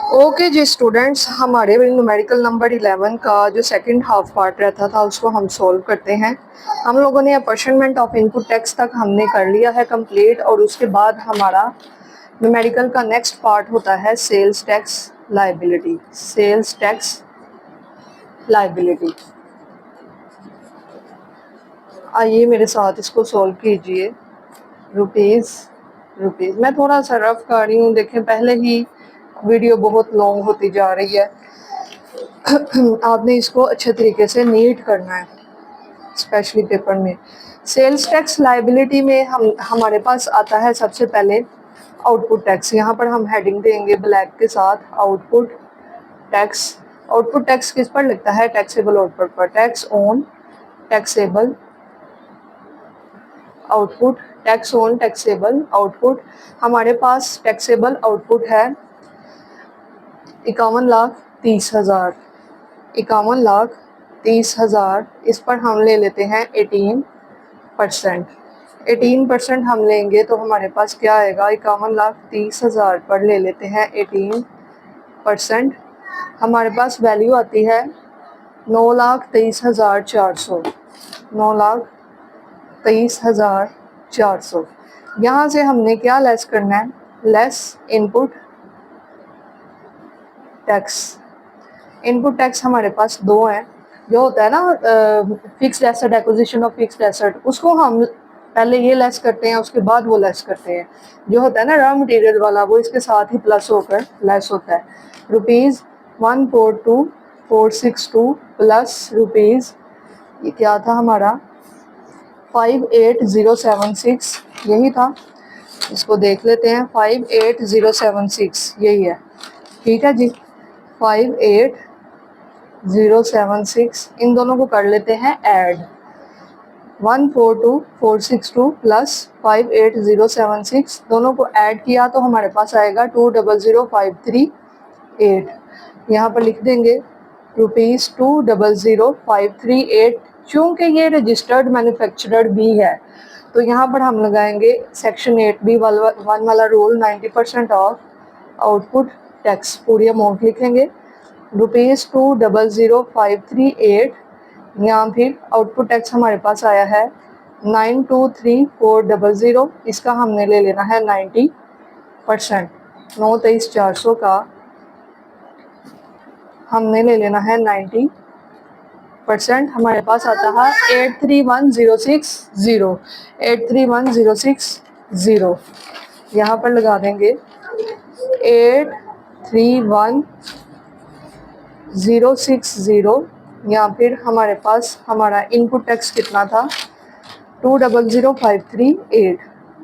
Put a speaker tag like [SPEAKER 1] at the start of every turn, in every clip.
[SPEAKER 1] Okay जी students, हमारे numerical number 11 का जो सेकंड हाफ पार्ट रहता था उसको हम सॉल्व करते हैं। हम लोगों ने अपॉर्चनमेंट ऑफ इनपुट टैक्स तक हमने कर लिया है कंप्लीट, और उसके बाद हमारा न्यूमेरिकल का नेक्स्ट पार्ट होता है sales tax liability. Sales tax liability, आइए मेरे साथ इसको सॉल्व कीजिए। रुपीज़ रुपीज़ मैं थोड़ा सा रफ कर रही हूँ, देखें पहले ही वीडियो बहुत लॉन्ग होती जा रही है। आपने इसको अच्छे तरीके से नीट करना है, स्पेशली पेपर में। सेल्स टैक्स लायबिलिटी में हमारे पास आता है सबसे पहले आउटपुट टैक्स। यहाँ पर हम हेडिंग देंगे ब्लैक के साथ, आउटपुट टैक्स। आउटपुट टैक्स किस पर लगता है? टैक्सेबल आउटपुट पर। Tax on taxable output, tax on taxable output. हमारे पास टैक्सेबल आउटपुट है 51,30,000। 51,30,000, इस पर हम ले लेते हैं 18%। 18% हम लेंगे तो हमारे पास क्या आएगा? 51,30,000 पर ले लेते हैं 18%। हमारे पास वैल्यू आती है 9,23,400। 9,23,400। यहाँ से हमने क्या लेस करना है? Less input tax. Input tax हमारे पास दो हैं। जो होता है ना fixed asset, acquisition of fixed asset, उसको हम पहले ये लेस करते हैं, उसके बाद वो लेस करते हैं। जो होता है ना रॉ मटेरियल वाला, वो इसके साथ ही प्लस होकर लेस होता है। ₹142,462 प्लस रुपीज़, ये क्या था हमारा? 58,076, यही था। इसको देख लेते हैं, 58,076 यही है। ठीक है जी, 58,076, इन दोनों को कर लेते हैं ऐड। 142,462 प्लस 58,076, दोनों को ऐड किया तो हमारे पास आएगा 200,538। यहाँ पर लिख देंगे ₹200,538। चूँकि ये रजिस्टर्ड मैन्युफैक्चरर भी है तो यहाँ पर हम लगाएंगे सेक्शन 8B वन वाला रूल, 90% ऑफ आउटपुट टैक्स। पूरी अमाउंट लिखेंगे ₹200,538। यहाँ फिर आउटपुट टैक्स हमारे पास आया है 923,400, इसका हमने ले लेना है 90%। 9,23,400 का हमने ले लेना है 90%। हमारे पास आता है 831,060। 831,060, यहाँ पर लगा देंगे 831,060। या फिर हमारे पास हमारा इनपुट टैक्स कितना था? 200,538।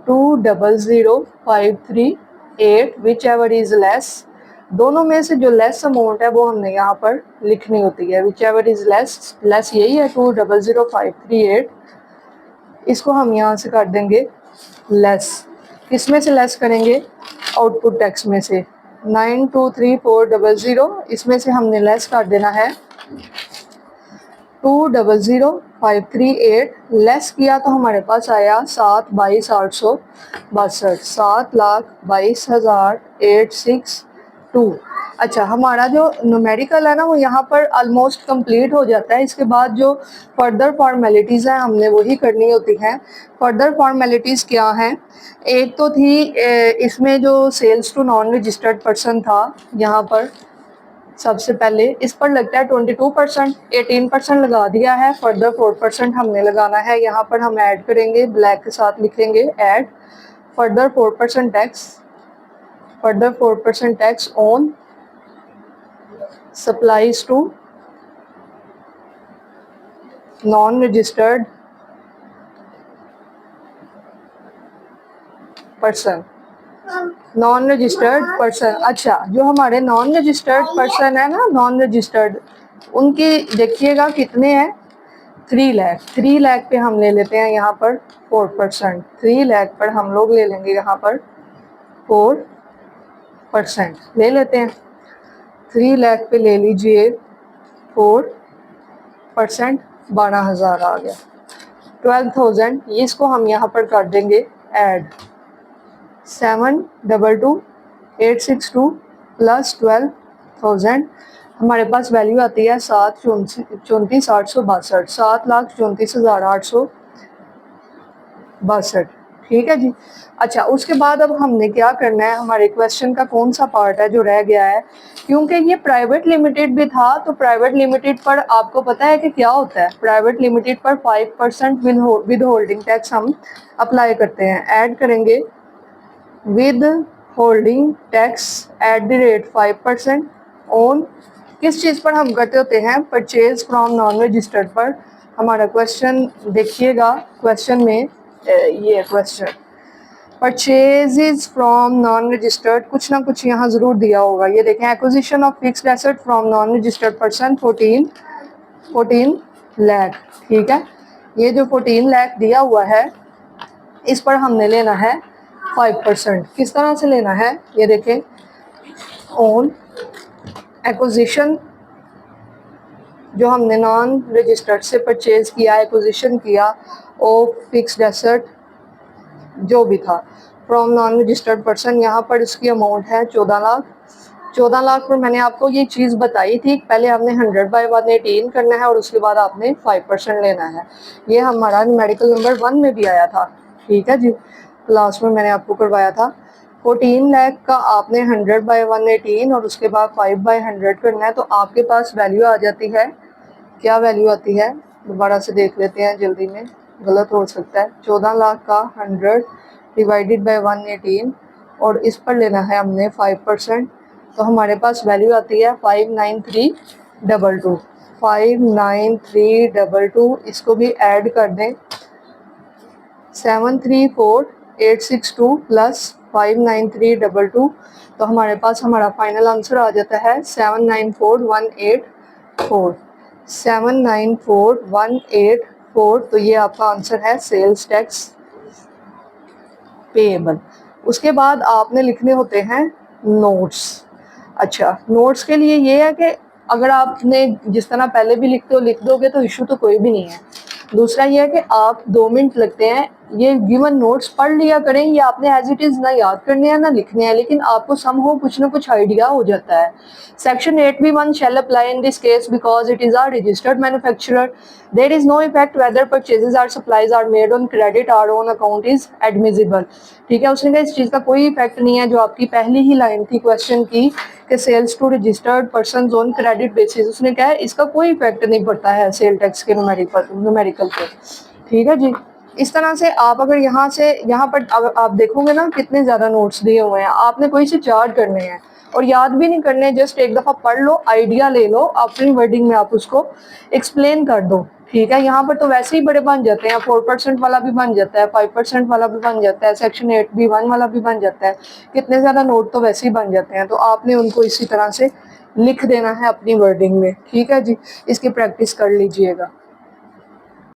[SPEAKER 1] 200,538, विच एवर इज लेस। दोनों में से जो लेस अमाउंट है वो हमने यहाँ पर लिखनी होती है। Which ever is less, less यही है 200,538। इसको हम यहाँ से कर देंगे लेस। किस में से लेस करेंगे? आउटपुट टैक्स में से। 923,400, इसमें से हमने लेस कर देना है 200,538। लेस किया तो हमारे पास आया 7,22,862। 7,22,862। अच्छा, हमारा जो न्यूमेरिकल है ना वो यहाँ पर ऑलमोस्ट कंप्लीट हो जाता है। इसके बाद जो फर्दर फॉर्मेलिटीज़ हैं हमने वही करनी होती हैं। फर्दर फॉर्मेलिटीज़ क्या हैं? एक तो थी इसमें जो sales to non registered person था, यहाँ पर सबसे पहले इस पर लगता है 22%। 18% लगा दिया है, फर्दर 4% हमने लगाना है। यहाँ पर हम ऐड करेंगे, ब्लैक के साथ लिखेंगे add further 4% tax. Further 4% tax on supplies to non registered person. Non registered person, अच्छा जो हमारे नॉन रजिस्टर्ड पर्सन है ना, नॉन रजिस्टर्ड, उनकी देखिएगा कितने हैं? 3 लाख। 3 लाख पे हम ले लेते हैं यहाँ पर 4%। 3 लाख पर हम लोग ले लेंगे यहाँ पर 4% ले लेते हैं। 3 लाख पे ले लीजिए 4%, 12,000 आ गया। 12,000, इसको हम यहाँ पर कर देंगे ऐड। 722,862 प्लस 12,000, हमारे पास वैल्यू आती है 7,34,862, 7,34,862। ठीक है जी। अच्छा, उसके बाद अब हमने क्या करना है, हमारे क्वेश्चन का कौन सा पार्ट है जो रह गया है, क्योंकि ये प्राइवेट लिमिटेड भी था, तो प्राइवेट लिमिटेड पर आपको पता है कि क्या होता है, प्राइवेट लिमिटेड पर 5% विद होल्डिंग टैक्स हम अप्लाई करते हैं, ऐड करेंगे with holding tax at the rate 5% on किस चीज़ पर हम करते होते हैं, परचेज फ्रॉम नॉन रजिस्टर्ड पर। हमारा क्वेश्चन देखिएगा, क्वेश्चन में ये question purchases from non registered, कुछ ना कुछ यहाँ ज़रूर दिया होगा। ये देखें, acquisition of fixed asset from non registered person 14 lakh. ठीक है, ये जो 14 लाख दिया हुआ है इस पर हमने लेना है 5%। किस तरह से लेना है, ये देखें, ऑन एक्विजिशन जो हमने नॉन रजिस्टर्ड से परचेज किया, एक्विजिशन किया ऑफ फिक्स्ड एसेट जो भी था फ्रॉम नॉन रजिस्टर्ड पर्सन, यहाँ पर इसकी अमाउंट है 14 लाख। 14 लाख पर मैंने आपको ये चीज़ बताई थी, पहले आपने 100/118 करना है और उसके बाद आपने 5% लेना है। ये हमारा न्यूमेरिकल नंबर 1 में भी आया था। ठीक है जी, क्लास में मैंने आपको करवाया था। 14 लाख का आपने 100/118 और उसके बाद 5/100 करना है, तो आपके पास वैल्यू आ जाती है, क्या वैल्यू आती है, दोबारा से देख लेते हैं, जल्दी में गलत हो सकता है। 14 लाख का 100 डिवाइडेड बाय 118 और इस पर लेना है हमने 5%, तो हमारे पास वैल्यू आती है 59322। 59322, इसको भी ऐड कर दें, 734,862 प्लस 59322, तो हमारे पास हमारा फाइनल आंसर आ जाता है 794,184। 794,184, तो ये आपका आंसर है सेल्स टैक्स पेएबल। उसके बाद आपने लिखने होते हैं नोट्स। अच्छा, नोट्स के लिए ये है कि अगर आपने जिस तरह पहले भी लिखते हो लिख दोगे तो इशू तो कोई भी नहीं है। दूसरा ये है कि आप 2 मिनट लगते हैं, ये गिवन नोट्स पढ़ लिया करें, ये आपने एज इट इज़ ना याद करने हैं ना लिखने हैं, लेकिन आपको सम हो कुछ ना कुछ आइडिया हो जाता है। Section 8B1 shall apply in this case because it is a registered manufacturer, there is no effect whether purchases or supplies are made on credit or on account is admissible. ठीक है, उसने कहा इस चीज़ का कोई इफेक्ट नहीं है, जो आपकी पहली ही लाइन थी क्वेश्चन की कि sales to registered person on credit basis, उसने कहा इसका कोई इफेक्ट नहीं पड़ता है सेल टैक्स के न्यूमेरिकल पे। ठीक है जी, इस तरह से आप अगर यहाँ पर आप देखोगे ना कितने ज़्यादा नोट्स दिए हुए हैं, आपने कोई से 4 करने हैं और याद भी नहीं करने, जस्ट एक दफ़ा पढ़ लो, आइडिया ले लो, अपनी वर्डिंग में आप उसको एक्सप्लेन कर दो। ठीक है, यहाँ पर तो वैसे ही बड़े बन जाते हैं, 4% वाला भी बन जाता है, 5% वाला भी बन जाता है, सेक्शन 8B1 वाला भी बन जाता है, कितने ज़्यादा नोट तो वैसे ही बन जाते हैं, तो आपने उनको इसी तरह से लिख देना है अपनी वर्डिंग में। ठीक है जी, इसकी प्रैक्टिस कर लीजिएगा।